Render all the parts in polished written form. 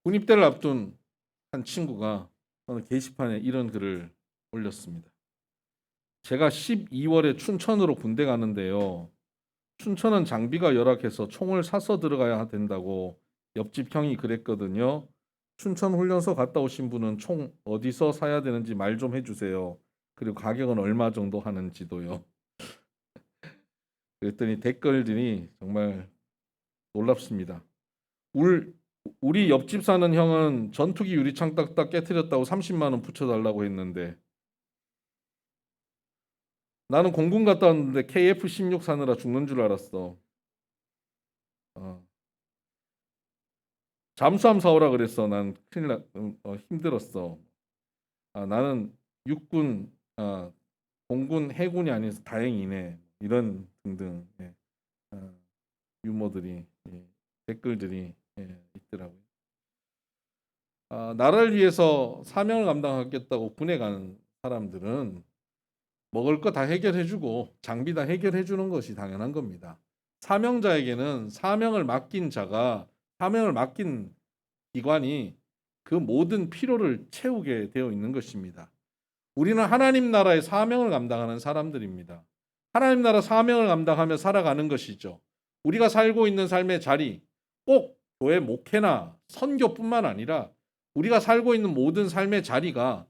군입대를 앞둔 한 친구가 어느 게시판에 이런 글을 올렸습니다. 제가 12월에 춘천으로 군대 가는데요. 춘천은 장비가 열악해서 총을 사서 들어가야 된다고 옆집 형이 그랬거든요. 춘천 훈련소 갔다 오신 분은 총 어디서 사야 되는지 말 좀 해주세요. 그리고 가격은 얼마 정도 하는지도요. 그랬더니 댓글들이 정말 놀랍습니다. 울 우리 옆집 사는 형은 전투기 유리창 딱딱 깨트렸다고 30만 원 붙여달라고 했는데 나는 공군 갔다 왔는데 KF-16 사느라 죽는 줄 알았어. 어, 잠수함 사오라 그랬어. 난 큰일 힘들었어. 나는 육군, 공군, 해군이 아니어서 다행이네. 이런 등등 어, 유머들이 댓글들이 있더라고요. 나라를 위해서 사명을 감당하겠다고 군에 가는 사람들은 먹을 거 다 해결해주고 장비 다 해결해주는 것이 당연한 겁니다. 사명자에게는 사명을 맡긴 자가 사명을 맡긴 기관이 그 모든 필요를 채우게 되어 있는 것입니다. 우리는 하나님 나라의 사명을 감당하는 사람들입니다. 하나님 나라 사명을 감당하며 살아가는 것이죠. 우리가 살고 있는 삶의 자리, 꼭 교회 목회나 선교뿐만 아니라 우리가 살고 있는 모든 삶의 자리가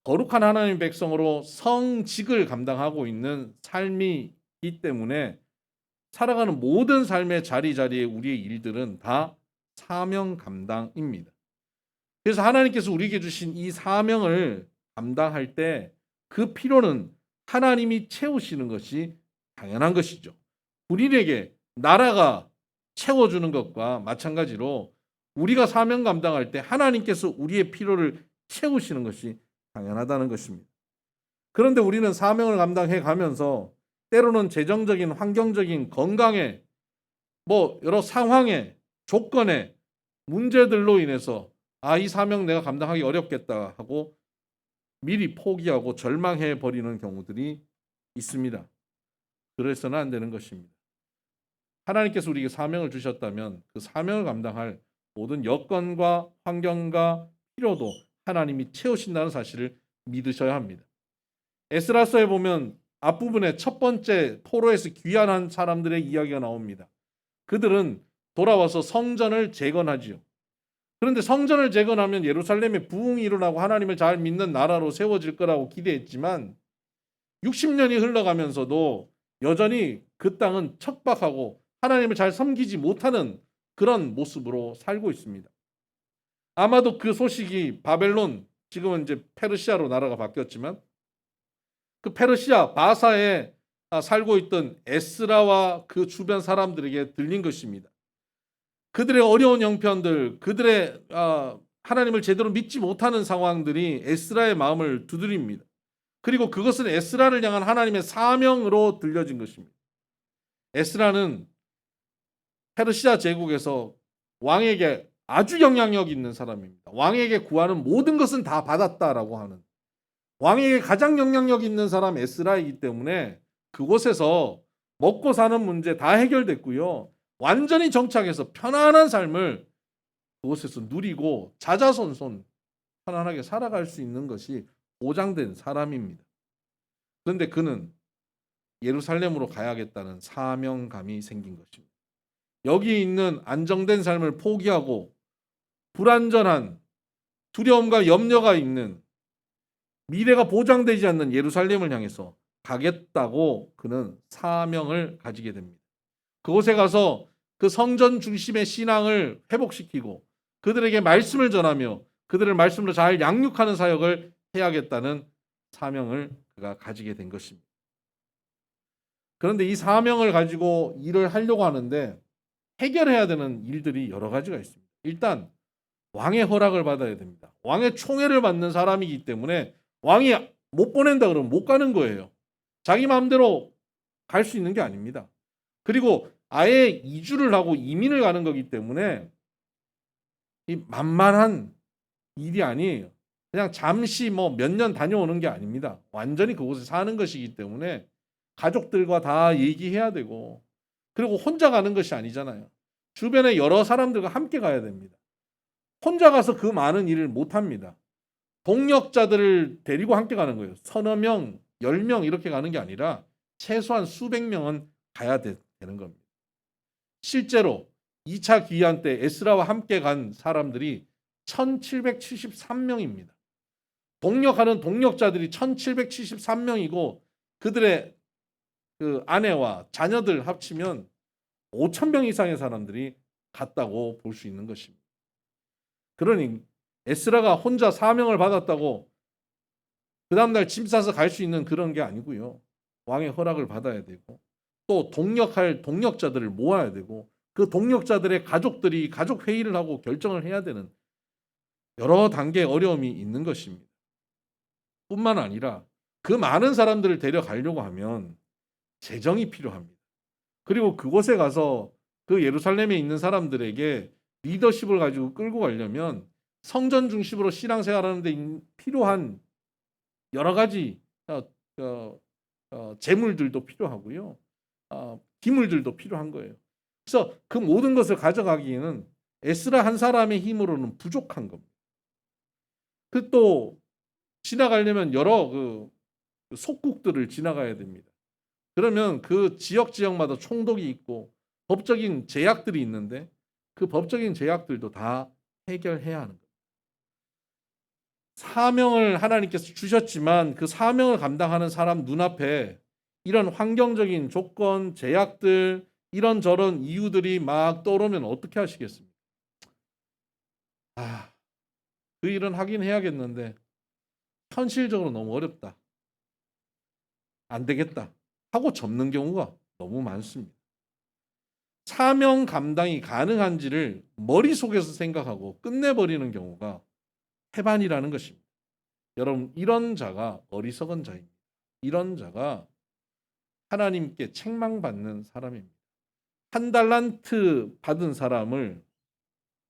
거룩한 하나님의 백성으로 성직을 감당하고 있는 삶이기 때문에 살아가는 모든 삶의 자리자리에 우리의 일들은 다 사명 감당입니다. 그래서 하나님께서 우리에게 주신 이 사명을 감당할 때 그 필요는 하나님이 채우시는 것이 당연한 것이죠. 우리에게 나라가 채워주는 것과 마찬가지로 우리가 사명 감당할 때 하나님께서 우리의 필요를 채우시는 것이 당연하다는 것입니다. 그런데 우리는 사명을 감당해 가면서 때로는 재정적인, 환경적인, 건강에 여러 상황에 조건에 문제들로 인해서 이 사명 내가 감당하기 어렵겠다 하고 미리 포기하고 절망해 버리는 경우들이 있습니다. 그래서는 안 되는 것입니다. 하나님께서 우리에게 사명을 주셨다면 그 사명을 감당할 모든 여건과 환경과 필요도 하나님이 채우신다는 사실을 믿으셔야 합니다. 에스라서에 보면 앞부분에 첫 번째 포로에서 귀환한 사람들의 이야기가 나옵니다. 그들은 돌아와서 성전을 재건하지요. 그런데 성전을 재건하면 예루살렘에 부흥이 일어나고 하나님을 잘 믿는 나라로 세워질 거라고 기대했지만 60년이 흘러가면서도 여전히 그 땅은 척박하고 하나님을 잘 섬기지 못하는 그런 모습으로 살고 있습니다. 아마도 그 소식이 바벨론, 지금은 이제 페르시아로 나라가 바뀌었지만 그 페르시아 바사에 살고 있던 에스라와 그 주변 사람들에게 들린 것입니다. 그들의 어려운 형편들, 그들의 하나님을 제대로 믿지 못하는 상황들이 에스라의 마음을 두드립니다. 그리고 그것은 에스라를 향한 하나님의 사명으로 들려진 것입니다. 에스라는 페르시아 제국에서 왕에게 아주 영향력 있는 사람입니다. 왕에게 구하는 모든 것은 다 받았다라고 하는, 왕에게 가장 영향력 있는 사람 에스라이기 때문에 그곳에서 먹고 사는 문제 다 해결됐고요. 완전히 정착해서 편안한 삶을 그곳에서 누리고 자자손손 편안하게 살아갈 수 있는 것이 보장된 사람입니다. 그런데 그는 예루살렘으로 가야겠다는 사명감이 생긴 것입니다. 여기 있는 안정된 삶을 포기하고 불안전한 두려움과 염려가 있는 미래가 보장되지 않는 예루살렘을 향해서 가겠다고 그는 사명을 가지게 됩니다. 그곳에 가서 그 성전 중심의 신앙을 회복시키고 그들에게 말씀을 전하며 그들을 말씀으로 잘 양육하는 사역을 해야겠다는 사명을 그가 가지게 된 것입니다. 그런데 이 사명을 가지고 일을 하려고 하는데 해결해야 되는 일들이 여러 가지가 있습니다. 일단 왕의 허락을 받아야 됩니다. 왕의 총애를 받는 사람이기 때문에 왕이 못 보낸다 그러면 못 가는 거예요. 자기 마음대로 갈 수 있는 게 아닙니다. 그리고 아예 이주를 하고 이민을 가는 거기 때문에 이 만만한 일이 아니에요. 그냥 잠시 몇 년 다녀오는 게 아닙니다. 완전히 그곳에 사는 것이기 때문에 가족들과 다 얘기해야 되고, 그리고 혼자 가는 것이 아니잖아요. 주변에 여러 사람들과 함께 가야 됩니다. 혼자 가서 그 많은 일을 못합니다. 동력자들을 데리고 함께 가는 거예요. 서너 명, 10명 이렇게 가는 게 아니라 최소한 수백 명은 가야 되는 겁니다. 실제로 2차 귀환 때 에스라와 함께 간 사람들이 1773명입니다. 동력하는 동력자들이 1773명이고 그들의 그 아내와 자녀들 합치면 5,000명 이상의 사람들이 갔다고 볼 수 있는 것입니다. 그러니 에스라가 혼자 사명을 받았다고 그 다음날 짐 싸서 갈 수 있는 그런 게 아니고요. 왕의 허락을 받아야 되고 또 동력할 동력자들을 모아야 되고 그 동력자들의 가족들이 가족 회의를 하고 결정을 해야 되는 여러 단계의 어려움이 있는 것입니다. 뿐만 아니라 그 많은 사람들을 데려가려고 하면 재정이 필요합니다. 그리고 그곳에 가서 그 예루살렘에 있는 사람들에게 리더십을 가지고 끌고 가려면 성전 중심으로 신앙생활하는 데 필요한 여러 가지 재물들도 필요하고요. 기물들도 필요한 거예요. 그래서 그 모든 것을 가져가기에는 에스라 한 사람의 힘으로는 부족한 겁니다. 그 또 지나가려면 여러 그 속국들을 지나가야 됩니다. 그러면 그 지역마다 총독이 있고 법적인 제약들이 있는데 그 법적인 제약들도 다 해결해야 하는 거예요. 사명을 하나님께서 주셨지만 그 사명을 감당하는 사람 눈앞에 이런 환경적인 조건, 제약들, 이런저런 이유들이 막 떠오르면 어떻게 하시겠습니까? 그 일은 하긴 해야겠는데 현실적으로 너무 어렵다. 안 되겠다. 하고 접는 경우가 너무 많습니다. 사명 감당이 가능한지를 머릿속에서 생각하고 끝내버리는 경우가 태반이라는 것입니다. 여러분, 이런 자가 어리석은 자입니다. 이런 자가 하나님께 책망받는 사람입니다. 1달란트 받은 사람을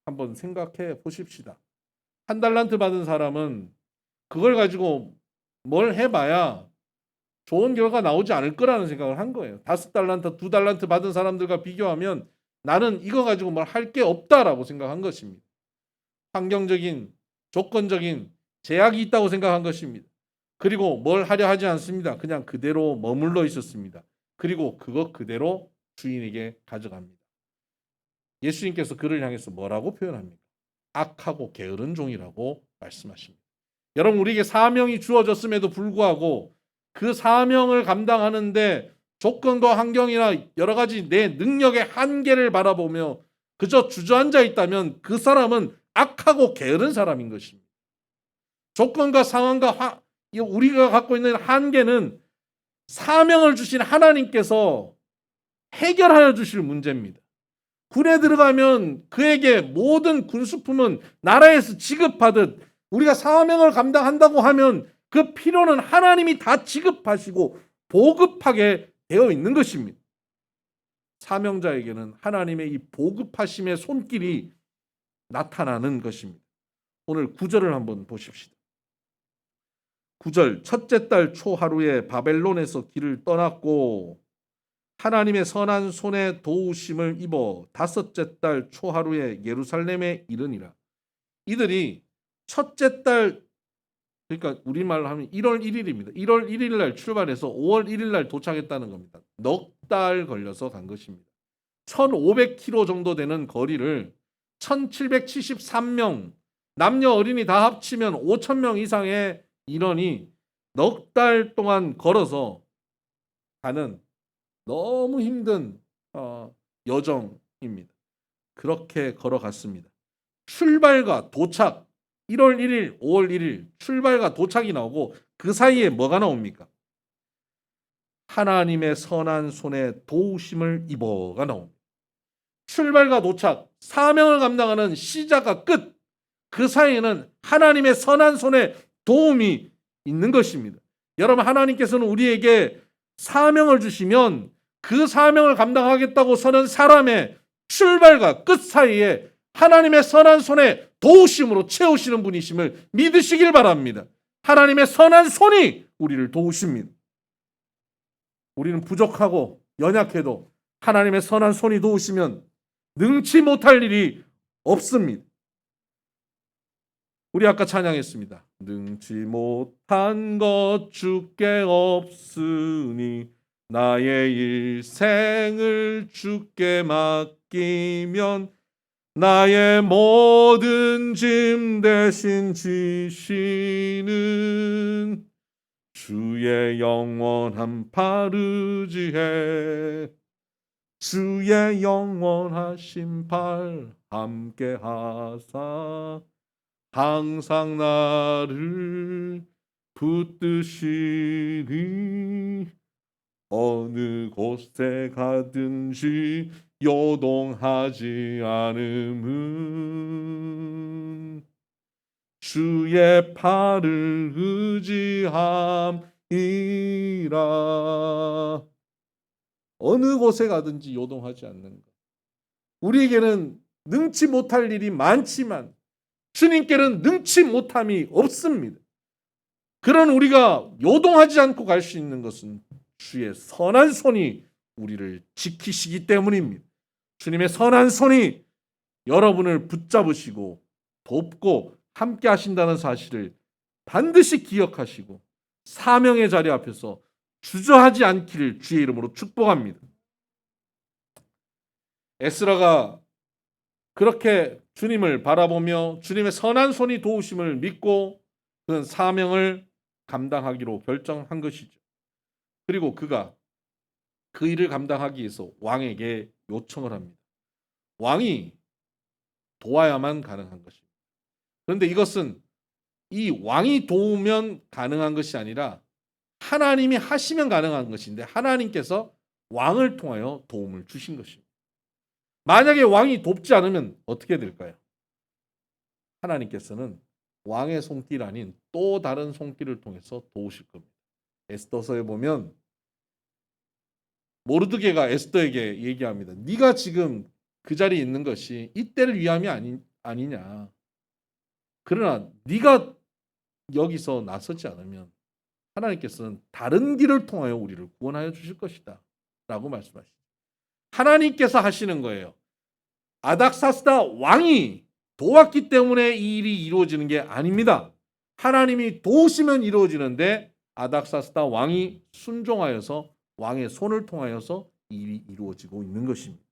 한번 생각해 보십시다. 1달란트 받은 사람은 그걸 가지고 뭘 해봐야 좋은 결과 나오지 않을 거라는 생각을 한 거예요. 5달란트, 2달란트 받은 사람들과 비교하면 나는 이거 가지고 뭘 할 게 없다라고 생각한 것입니다. 환경적인, 조건적인 제약이 있다고 생각한 것입니다. 그리고 뭘 하려 하지 않습니다. 그냥 그대로 머물러 있었습니다. 그리고 그거 그대로 주인에게 가져갑니다. 예수님께서 그를 향해서 뭐라고 표현합니까? 악하고 게으른 종이라고 말씀하십니다. 여러분, 우리에게 사명이 주어졌음에도 불구하고 그 사명을 감당하는데 조건과 환경이나 여러 가지 내 능력의 한계를 바라보며 그저 주저앉아 있다면 그 사람은 악하고 게으른 사람인 것입니다. 조건과 상황과 우리가 갖고 있는 한계는 사명을 주신 하나님께서 해결하여 주실 문제입니다. 군에 들어가면 그에게 모든 군수품은 나라에서 지급하듯 우리가 사명을 감당한다고 하면 그 필요는 하나님이 다 지급하시고 보급하게 되어 있는 것입니다. 사명자에게는 하나님의 이 보급하심의 손길이 나타나는 것입니다. 오늘 9절을 한번 보십시다. 9절, 첫째 달 초하루에 바벨론에서 길을 떠났고 하나님의 선한 손에 도우심을 입어 다섯째 달 초하루에 예루살렘에 이르니라. 이들이 첫째 달, 그러니까 우리말로 하면 1월 1일입니다. 1월 1일 날 출발해서 5월 1일 날 도착했다는 겁니다. 넉 달 걸려서 간 것입니다. 1500km 정도 되는 거리를 1773명, 남녀 어린이 다 합치면 5000명 이상의 인원이 넉 달 동안 걸어서 가는 너무 힘든 여정입니다. 그렇게 걸어갔습니다. 출발과 도착, 1월 1일, 5월 1일 출발과 도착이 나오고 그 사이에 뭐가 나옵니까? 하나님의 선한 손에 도우심을 입어가 나옵니다. 출발과 도착, 사명을 감당하는 시작과 끝, 그 사이에는 하나님의 선한 손에 도움이 있는 것입니다. 여러분, 하나님께서는 우리에게 사명을 주시면 그 사명을 감당하겠다고 서는 사람의 출발과 끝 사이에 하나님의 선한 손에 도우심으로 채우시는 분이심을 믿으시길 바랍니다. 하나님의 선한 손이 우리를 도우십니다. 우리는 부족하고 연약해도 하나님의 선한 손이 도우시면 능치 못할 일이 없습니다. 우리 아까 찬양했습니다. 능치 못한 것 주께 없으니 나의 일생을 주께 맡기면 나의 모든 짐 대신 지시는 주의 영원한 팔 의지해 주의 영원하신 팔 함께 하사 항상 나를 붙드시니 어느 곳에 가든지 요동하지 않음은 주의 팔을 의지함이라. 어느 곳에 가든지 요동하지 않는 것. 우리에게는 능치 못할 일이 많지만 주님께는 능치 못함이 없습니다. 그런 우리가 요동하지 않고 갈 수 있는 것은 주의 선한 손이 우리를 지키시기 때문입니다. 주님의 선한 손이 여러분을 붙잡으시고 돕고 함께 하신다는 사실을 반드시 기억하시고 사명의 자리 앞에서 주저하지 않기를 주의 이름으로 축복합니다. 에스라가 그렇게 주님을 바라보며 주님의 선한 손이 도우심을 믿고 그는 사명을 감당하기로 결정한 것이죠. 그리고 그가 그 일을 감당하기 위해서 왕에게 요청을 합니다. 왕이 도와야만 가능한 것입니다. 그런데 이것은 이 왕이 도우면 가능한 것이 아니라 하나님이 하시면 가능한 것인데 하나님께서 왕을 통하여 도움을 주신 것입니다. 만약에 왕이 돕지 않으면 어떻게 될까요? 하나님께서는 왕의 손길 아닌 또 다른 손길을 통해서 도우실 겁니다. 에스더서에 보면 모르드게가 에스더에게 얘기합니다. 네가 지금 그 자리에 있는 것이 이때를 위함이 아니냐. 그러나 네가 여기서 나서지 않으면 하나님께서는 다른 길을 통하여 우리를 구원하여 주실 것이다. 라고 말씀하시죠. 하나님께서 하시는 거예요. 아닥사스다 왕이 도왔기 때문에 이 일이 이루어지는 게 아닙니다. 하나님이 도우시면 이루어지는데 아닥사스다 왕이 순종하여서 왕의 손을 통하여서 이 일이 이루어지고 있는 것입니다.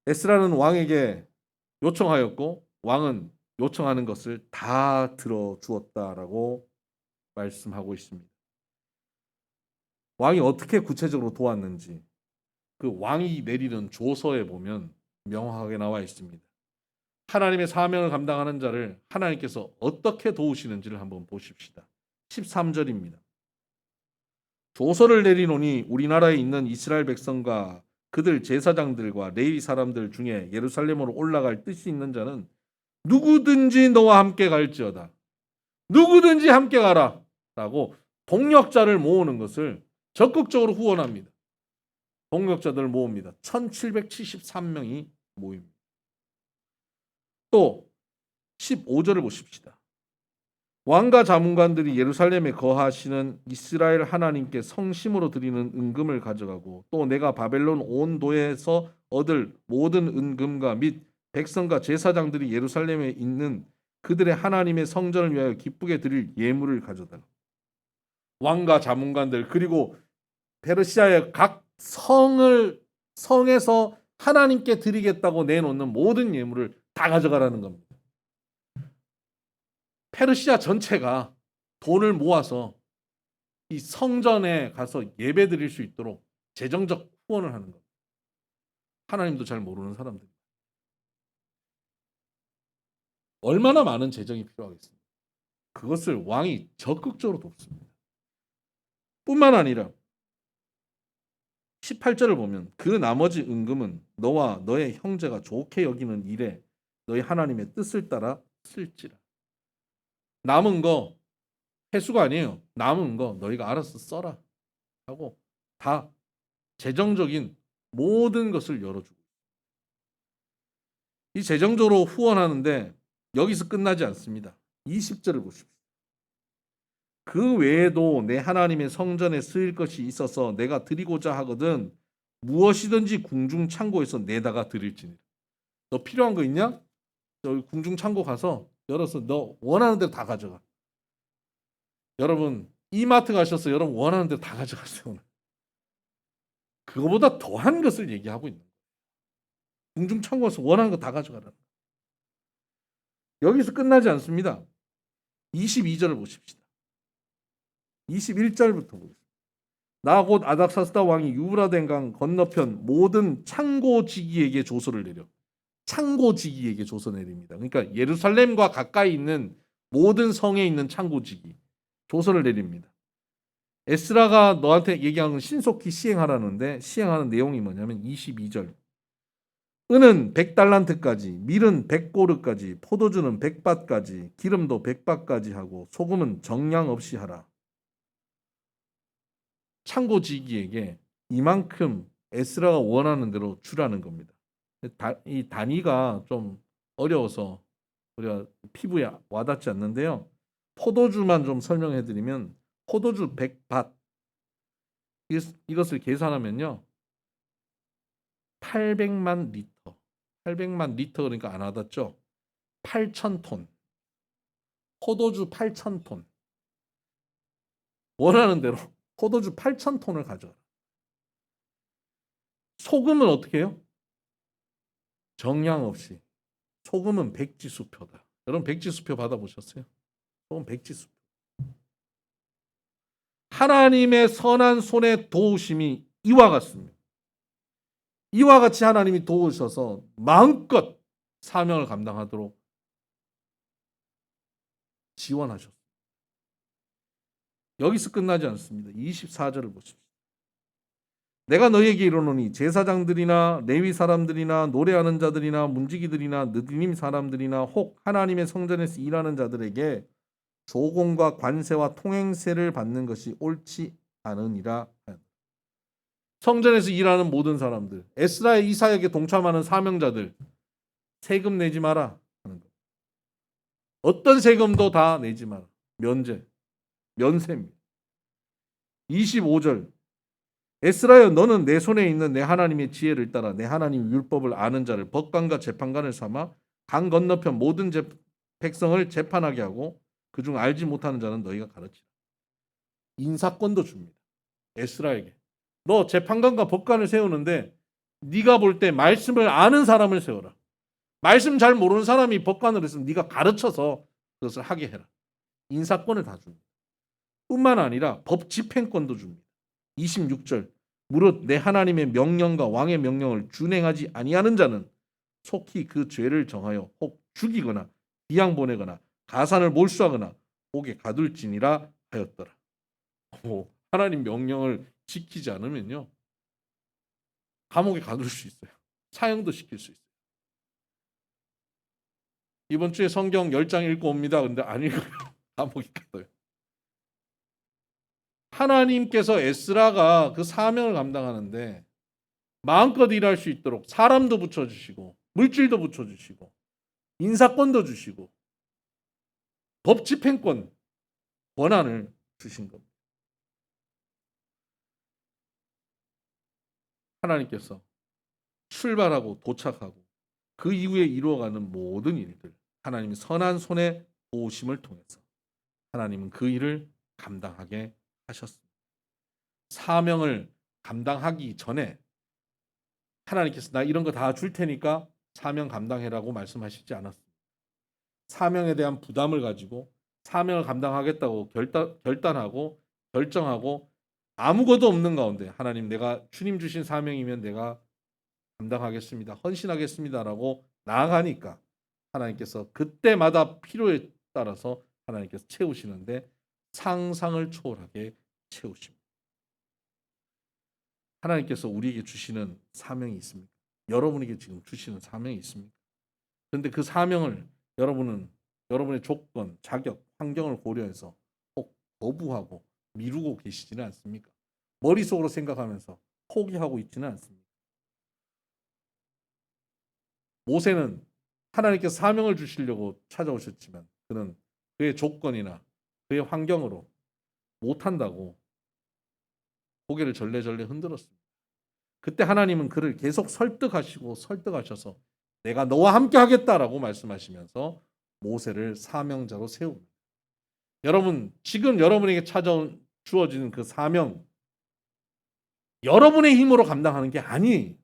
에스라는 왕에게 요청하였고 왕은 요청하는 것을 다 들어주었다라고 말씀하고 있습니다. 왕이 어떻게 구체적으로 도왔는지 그 왕이 내리는 조서에 보면 명확하게 나와 있습니다. 하나님의 사명을 감당하는 자를 하나님께서 어떻게 도우시는지를 한번 보십시다. 13절입니다. 조서를 내리노니 우리나라에 있는 이스라엘 백성과 그들 제사장들과 레위 사람들 중에 예루살렘으로 올라갈 뜻이 있는 자는 누구든지 너와 함께 갈지어다. 누구든지 함께 가라. 라고 동력자를 모으는 것을 적극적으로 후원합니다. 동력자들을 모읍니다. 1773명이 모입니다. 또 15절을 보십시다. 왕과 자문관들이 예루살렘에 거하시는 이스라엘 하나님께 성심으로 드리는 은금을 가져가고 또 내가 바벨론 온 도에서 얻을 모든 은금과 및 백성과 제사장들이 예루살렘에 있는 그들의 하나님의 성전을 위하여 기쁘게 드릴 예물을 가져다가 왕과 자문관들 그리고 페르시아의 각 성에서 하나님께 드리겠다고 내놓는 모든 예물을 다 가져가라는 겁니다. 페르시아 전체가 돈을 모아서 이 성전에 가서 예배 드릴 수 있도록 재정적 후원을 하는 겁니다. 하나님도 잘 모르는 사람들. 얼마나 많은 재정이 필요하겠습니까? 그것을 왕이 적극적으로 돕습니다. 뿐만 아니라 18절을 보면 그 나머지 은금은 너와 너의 형제가 좋게 여기는 일에 너희 하나님의 뜻을 따라 쓸지라. 남은 거 회수가 아니에요. 남은 거 너희가 알아서 써라 하고 다 재정적인 모든 것을 열어주고 이 재정적으로 후원하는데 여기서 끝나지 않습니다. 20절을 보십시오. 그 외에도 내 하나님의 성전에 쓰일 것이 있어서 내가 드리고자 하거든 무엇이든지 궁중 창고에서 내다가 드릴지니. 너 필요한 거 있냐? 저기 궁중 창고 가서 열어서 너 원하는 대로 다 가져가. 여러분 이마트 가셔서 여러분 원하는 대로 다 가져가세요. 오늘. 그거보다 더한 것을 얘기하고 있는 거예요. 궁중 창고에서 원하는 거 다 가져가라. 여기서 끝나지 않습니다. 22절을 보십시다. 21절부터 보겠습니다. 나 곧 아닥사스다 왕이 유브라데 강 건너편 모든 창고지기에게 조서를 내려. 창고지기에게 조서 내립니다. 그러니까 예루살렘과 가까이 있는 모든 성에 있는 창고지기 조서를 내립니다. 에스라가 너한테 얘기하는 건 신속히 시행하라는데 시행하는 내용이 뭐냐면 22절. 은은 100달란트까지, 밀은 100고르까지, 포도주는 100밭까지, 기름도 100밭까지 하고 소금은 정량 없이 하라. 창고지기에게 이만큼 에스라가 원하는 대로 주라는 겁니다. 이 단위가 좀 어려워서 우리가 피부에 와닿지 않는데요. 포도주만 좀 설명해드리면 포도주 100밭 이것을 계산하면요. 800만 리터. 800만 리터 그러니까 안 와닿죠. 8,000톤. 포도주 8,000톤. 원하는 대로 포도주 8,000톤을 가져라. 소금은 어떻게 해요? 정량 없이. 소금은 백지수표다. 여러분 백지수표 받아보셨어요? 소금 백지수표. 하나님의 선한 손의 도우심이 이와 같습니다. 이와 같이 하나님이 도우셔서 마음껏 사명을 감당하도록 지원하셨습니다. 여기서 끝나지 않습니다. 24절을 보십시오. 내가 너희에게 이르노니 제사장들이나 레위 사람들이나 노래하는 자들이나 문지기들이나 느디님 사람들이나 혹 하나님의 성전에서 일하는 자들에게 조공과 관세와 통행세를 받는 것이 옳지 않으니라. 성전에서 일하는 모든 사람들, 에스라의 이 사역에 동참하는 사명자들 세금 내지 마라 하는 거. 어떤 세금도 다 내지 마라. 면세입니다. 25절 에스라여 너는 내 손에 있는 내 하나님의 지혜를 따라 내 하나님 율법을 아는 자를 법관과 재판관을 삼아 강 건너편 모든 백성을 재판하게 하고 그중 알지 못하는 자는 너희가 가르치라. 인사권도 줍니다. 에스라에게. 너 재판관과 법관을 세우는데 네가 볼 때 말씀을 아는 사람을 세워라. 말씀 잘 모르는 사람이 법관을 했으면 네가 가르쳐서 그것을 하게 해라. 인사권을 다 줍니다. 뿐만 아니라 법 집행권도 줍니다. 26절 무릇 내 하나님의 명령과 왕의 명령을 준행하지 아니하는 자는 속히 그 죄를 정하여 혹 죽이거나 비양 보내거나 가산을 몰수하거나 옥에 가둘지니라 하였더라. 하나님 명령을 지키지 않으면요 감옥에 가둘 수 있어요. 사형도 시킬 수 있어요. 이번 주에 성경 10장 읽고 옵니다. 근데 안 읽어요. 감옥에 가둬요. 하나님께서 에스라가 그 사명을 감당하는데 마음껏 일할 수 있도록 사람도 붙여주시고 물질도 붙여주시고 인사권도 주시고 법 집행권 권한을 주신 겁니다. 하나님께서 출발하고 도착하고 그 이후에 이루어가는 모든 일들 하나님의 선한 손의 도우심을 통해서 하나님은 그 일을 감당하게 하셨습니다. 사명을 감당하기 전에 하나님께서 나 이런 거 다 줄 테니까 사명 감당해라고 말씀하시지 않았습니다. 사명에 대한 부담을 가지고 사명을 감당하겠다고 결단하고 결정하고 아무것도 없는 가운데 하나님 내가 주님 주신 사명이면 내가 감당하겠습니다. 헌신하겠습니다라고 나아가니까 하나님께서 그때마다 필요에 따라서 하나님께서 채우시는데 상상을 초월하게 채우십니다. 하나님께서 우리에게 주시는 사명이 있습니까? 여러분에게 지금 주시는 사명이 있습니까? 그런데 그 사명을 여러분은 여러분의 조건, 자격, 환경을 고려해서 꼭 거부하고 미루고 계시지는 않습니까? 머릿속으로 생각하면서 포기하고 있지는 않습니다. 모세는 하나님께서 사명을 주시려고 찾아오셨지만 그는 그의 조건이나 그의 환경으로 못한다고 고개를 절레절레 흔들었습니다. 그때 하나님은 그를 계속 설득하셔서 내가 너와 함께 하겠다라고 말씀하시면서 모세를 사명자로 세웁니다. 여러분, 지금 여러분에게 주어지는 그 사명, 여러분의 힘으로 감당하는 게 아니에요.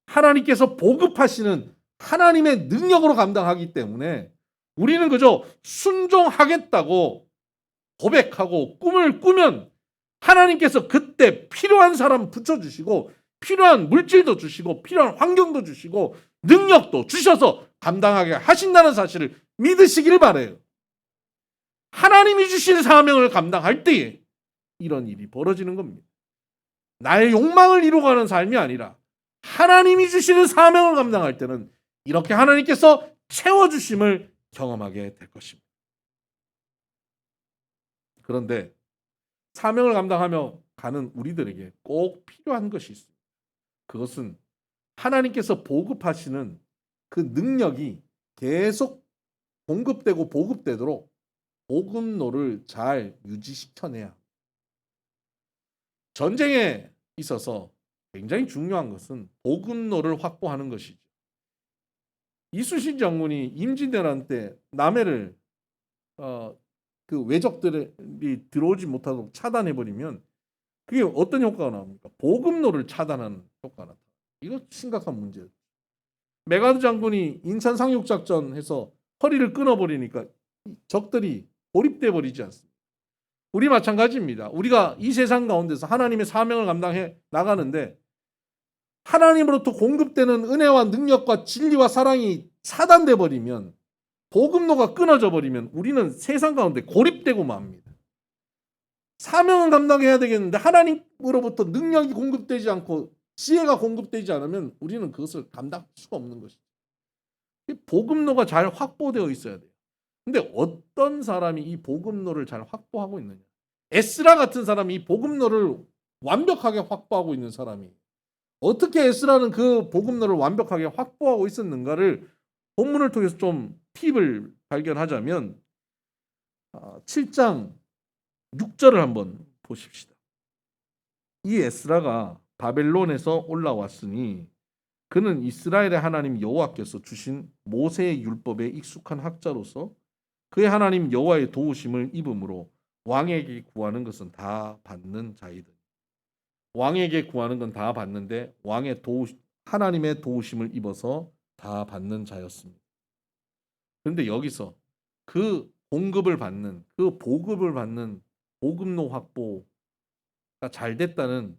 하나님께서 보급하시는 하나님의 능력으로 감당하기 때문에 우리는 그저 순종하겠다고 고백하고 꿈을 꾸면 하나님께서 그때 필요한 사람 붙여주시고 필요한 물질도 주시고 필요한 환경도 주시고 능력도 주셔서 감당하게 하신다는 사실을 믿으시기를 바라요. 하나님이 주신 사명을 감당할 때에 이런 일이 벌어지는 겁니다. 나의 욕망을 이루어가는 삶이 아니라 하나님이 주시는 사명을 감당할 때는 이렇게 하나님께서 채워주심을 경험하게 될 것입니다. 그런데 사명을 감당하며 가는 우리들에게 꼭 필요한 것이 있습니다. 그것은 하나님께서 보급하시는 그 능력이 계속 공급되고 보급되도록 복음로를 잘 유지시켜내야. 전쟁에 있어서 굉장히 중요한 것은 복음로를 확보하는 것이죠. 이순신 장군이 임진왜란 때 남해를 그 외적들이 들어오지 못하도록 차단해버리면 그게 어떤 효과가 나옵니까? 보급로를 차단하는 효과가 나타납니다. 이거 심각한 문제예요. 메가드 장군이 인천 상륙작전 해서 허리를 끊어버리니까 적들이 고립돼 버리지 않습니다. 우리 마찬가지입니다. 우리가 이 세상 가운데서 하나님의 사명을 감당해 나가는데 하나님으로부터 공급되는 은혜와 능력과 진리와 사랑이 차단돼 버리면, 복음로가 끊어져 버리면 우리는 세상 가운데 고립되고 맙니다. 사명을 감당해야 되겠는데 하나님으로부터 능력이 공급되지 않고 지혜가 공급되지 않으면 우리는 그것을 감당할 수가 없는 것이죠. 복음로가 잘 확보되어 있어야 돼요. 근데 어떤 사람이 이 복음로를 잘 확보하고 있느냐? 에스라 같은 사람이 이 복음로를 완벽하게 확보하고 있는 사람이, 어떻게 에스라는 그 복음로를 완벽하게 확보하고 있었는가를 본문을 통해서 좀 팁을 발견하자면 7장 6절을 한번 보십시다. 이 에스라가 바벨론에서 올라왔으니 그는 이스라엘의 하나님 여호와께서 주신 모세의 율법에 익숙한 학자로서 그의 하나님 여호와의 도우심을 입음으로 왕에게 구하는 것은 다 받는 자이다. 왕에게 구하는 건 다 받는데 하나님의 도우심을 입어서 다 받는 자였습니다. 그런데 여기서 그 공급을 받는, 그 보급을 받는 보급로 확보가 잘 됐다는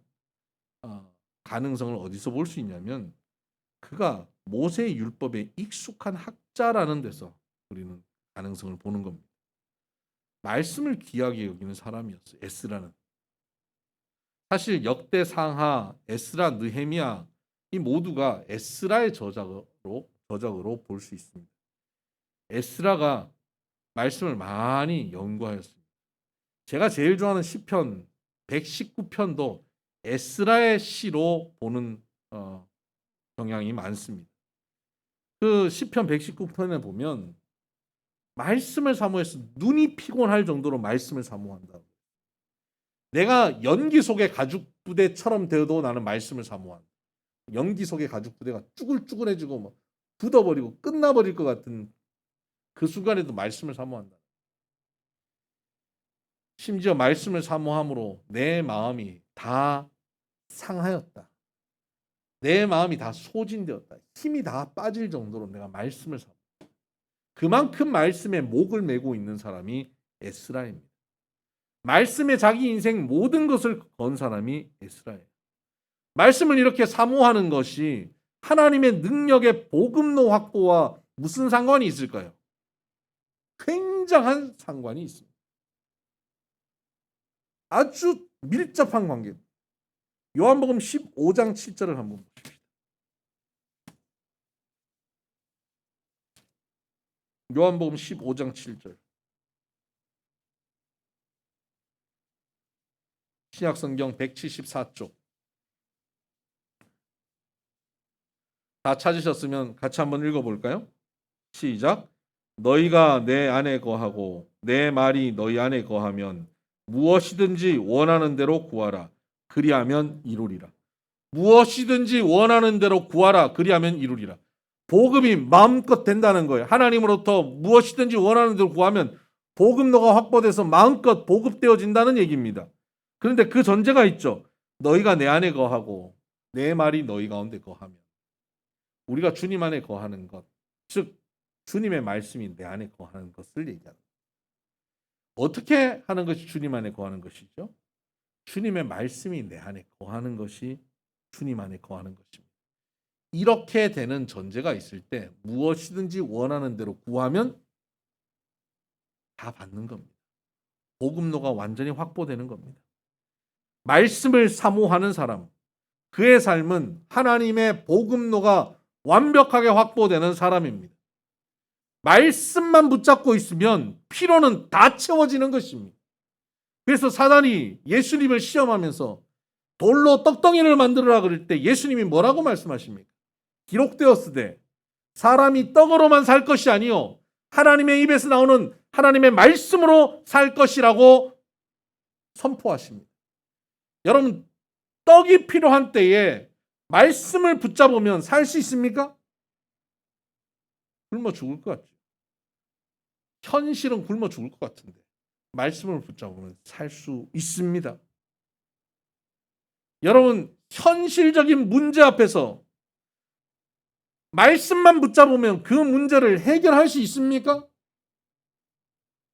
가능성을 어디서 볼 수 있냐면 그가 모세의 율법에 익숙한 학자라는 데서 우리는 가능성을 보는 겁니다. 말씀을 귀하게 여기는 사람이었어요. 에스라는. 사실 역대상하, 에스라, 느헤미야 이 모두가 에스라의 저작으로 볼 수 있습니다. 에스라가 말씀을 많이 연구하였습니다. 제가 제일 좋아하는 시편 119편도 에스라의 시로 보는 경향이 많습니다. 그 시편 119편에 보면 말씀을 사모해서 눈이 피곤할 정도로 말씀을 사모한다. 내가 연기 속의 가죽 부대처럼 되어도 나는 말씀을 사모한다. 연기 속의 가죽 부대가 쭈글쭈글해지고 막 굳어버리고 끝나버릴 것 같은 그 순간에도 말씀을 사모한다. 심지어 말씀을 사모함으로 내 마음이 다 상하였다. 내 마음이 다 소진되었다. 힘이 다 빠질 정도로 내가 말씀을 사모한다. 그만큼 말씀에 목을 메고 있는 사람이 에스라입니다. 말씀에 자기 인생 모든 것을 건 사람이 에스라예요. 말씀을 이렇게 사모하는 것이 하나님의 능력의 복음로 확보와 무슨 상관이 있을까요? 굉장한 상관이 있습니다. 아주 밀접한 관계. 요한복음 15장 7절을 한번 보십시다. 요한복음 15장 7절. 신약성경 174쪽. 다 찾으셨으면 같이 한번 읽어볼까요? 시작. 너희가 내 안에 거하고 내 말이 너희 안에 거하면 무엇이든지 원하는 대로 구하라. 그리하면 이루리라. 무엇이든지 원하는 대로 구하라. 그리하면 이루리라. 복음이 마음껏 된다는 거예요. 하나님으로부터 무엇이든지 원하는 대로 구하면 복음로가 확보돼서 마음껏 보급되어진다는 얘기입니다. 그런데 그 전제가 있죠. 너희가 내 안에 거하고 내 말이 너희 가운데 거하면. 우리가 주님 안에 거하는 것, 즉 주님의 말씀이 내 안에 거하는 것을 얘기합니다. 어떻게 하는 것이 주님 안에 거하는 것이죠? 주님의 말씀이 내 안에 거하는 것이 주님 안에 거하는 것입니다. 이렇게 되는 전제가 있을 때 무엇이든지 원하는 대로 구하면 다 받는 겁니다. 복음로가 완전히 확보되는 겁니다. 말씀을 사모하는 사람, 그의 삶은 하나님의 복음로가 완벽하게 확보되는 사람입니다. 말씀만 붙잡고 있으면 필요는 다 채워지는 것입니다. 그래서 사단이 예수님을 시험하면서 돌로 떡덩이를 만들어라 그럴 때 예수님이 뭐라고 말씀하십니까? 기록되었으되 사람이 떡으로만 살 것이 아니요 하나님의 입에서 나오는 하나님의 말씀으로 살 것이라고 선포하십니다. 여러분, 떡이 필요한 때에 말씀을 붙잡으면 살 수 있습니까? 굶어 죽을 것 같죠. 현실은 굶어 죽을 것 같은데 말씀을 붙잡으면 살 수 있습니다. 여러분, 현실적인 문제 앞에서 말씀만 붙잡으면 그 문제를 해결할 수 있습니까?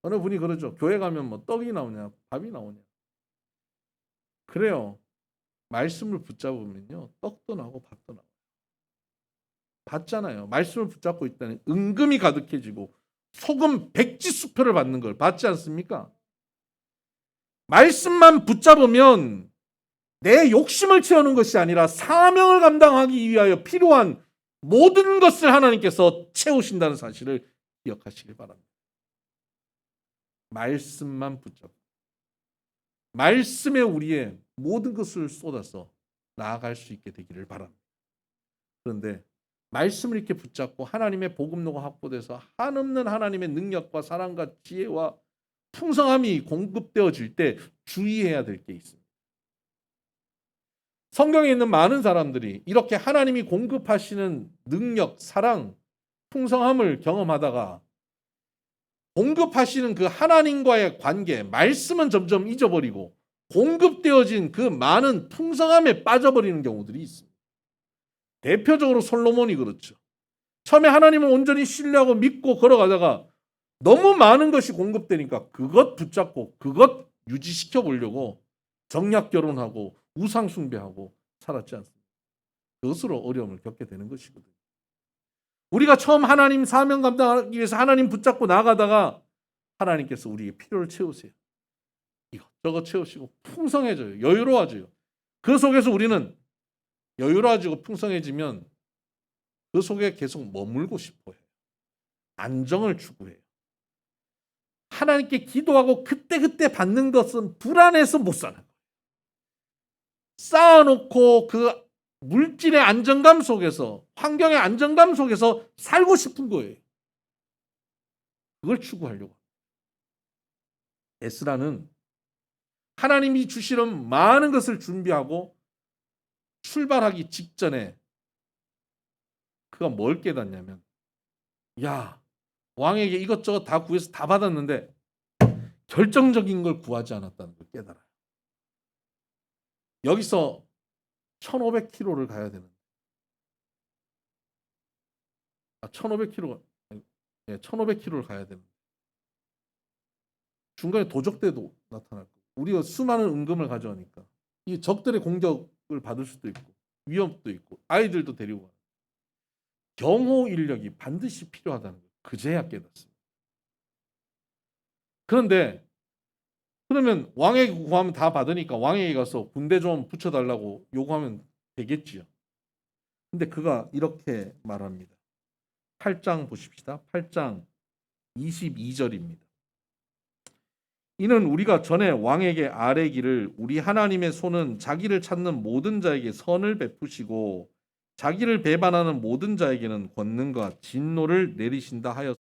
어느 분이 그러죠. 교회 가면 뭐 떡이 나오냐, 밥이 나오냐. 그래요. 말씀을 붙잡으면요, 떡도 나오고 밥도 나와요. 받잖아요. 말씀을 붙잡고 있다는 은금이 가득해지고 소금 백지수표를 받는 걸 받지 않습니까? 말씀만 붙잡으면 내 욕심을 채우는 것이 아니라 사명을 감당하기 위하여 필요한 모든 것을 하나님께서 채우신다는 사실을 기억하시길 바랍니다. 말씀만 붙잡고 말씀에 우리의 모든 것을 쏟아서 나아갈 수 있게 되기를 바랍니다. 그런데 말씀을 이렇게 붙잡고 하나님의 복음로가 확보돼서 한없는 하나님의 능력과 사랑과 지혜와 풍성함이 공급되어질 때 주의해야 될 게 있습니다. 성경에 있는 많은 사람들이 이렇게 하나님이 공급하시는 능력, 사랑, 풍성함을 경험하다가 공급하시는 그 하나님과의 관계, 말씀은 점점 잊어버리고 공급되어진 그 많은 풍성함에 빠져버리는 경우들이 있습니다. 대표적으로 솔로몬이 그렇죠. 처음에 하나님을 온전히 신뢰하고 믿고 걸어가다가 너무 많은 것이 공급되니까 그것 붙잡고 그것 유지시켜 보려고 정략 결혼하고 우상 숭배하고 살았지 않습니까? 그것으로 어려움을 겪게 되는 것이거든요. 우리가 처음 하나님 사명 감당하기 위해서 하나님 붙잡고 나가다가 하나님께서 우리의 필요를 채우세요. 이것저것 채우시고 풍성해져요. 여유로워져요. 그 속에서 우리는 여유로워지고 풍성해지면 그 속에 계속 머물고 싶어요. 안정을 추구해요. 하나님께 기도하고 그때그때 받는 것은 불안해서 못 사는 거예요. 쌓아놓고 그 물질의 안정감 속에서, 환경의 안정감 속에서 살고 싶은 거예요. 그걸 추구하려고. 에스라는 하나님이 주시는 많은 것을 준비하고 출발하기 직전에 그가 뭘 깨닫냐면, 야, 왕에게 이것저것 다 구해서 다 받았는데 결정적인 걸 구하지 않았다는 걸 깨달아요. 여기서 1500km를 가야 되는데 1500km가 1500km를 가야 되는데 중간에 도적대도 나타날 거고 우리가 수많은 은금을 가져오니까 이 적들의 공격을 받을 수도 있고 위협도 있고 아이들도 데리고 가요. 경호 인력이 반드시 필요하다는 걸 그제야 깨닫습니다. 그런데 그러면 왕에게 구하면 다 받으니까 왕에게 가서 군대 좀 붙여달라고 요구하면 되겠지요. 근데 그가 이렇게 말합니다. 8장 보십시다. 8장 22절입니다. 이는 우리가 전에 왕에게 아뢰기를 우리 하나님의 손은 자기를 찾는 모든 자에게 선을 베푸시고 자기를 배반하는 모든 자에게는 권능과 진노를 내리신다 하였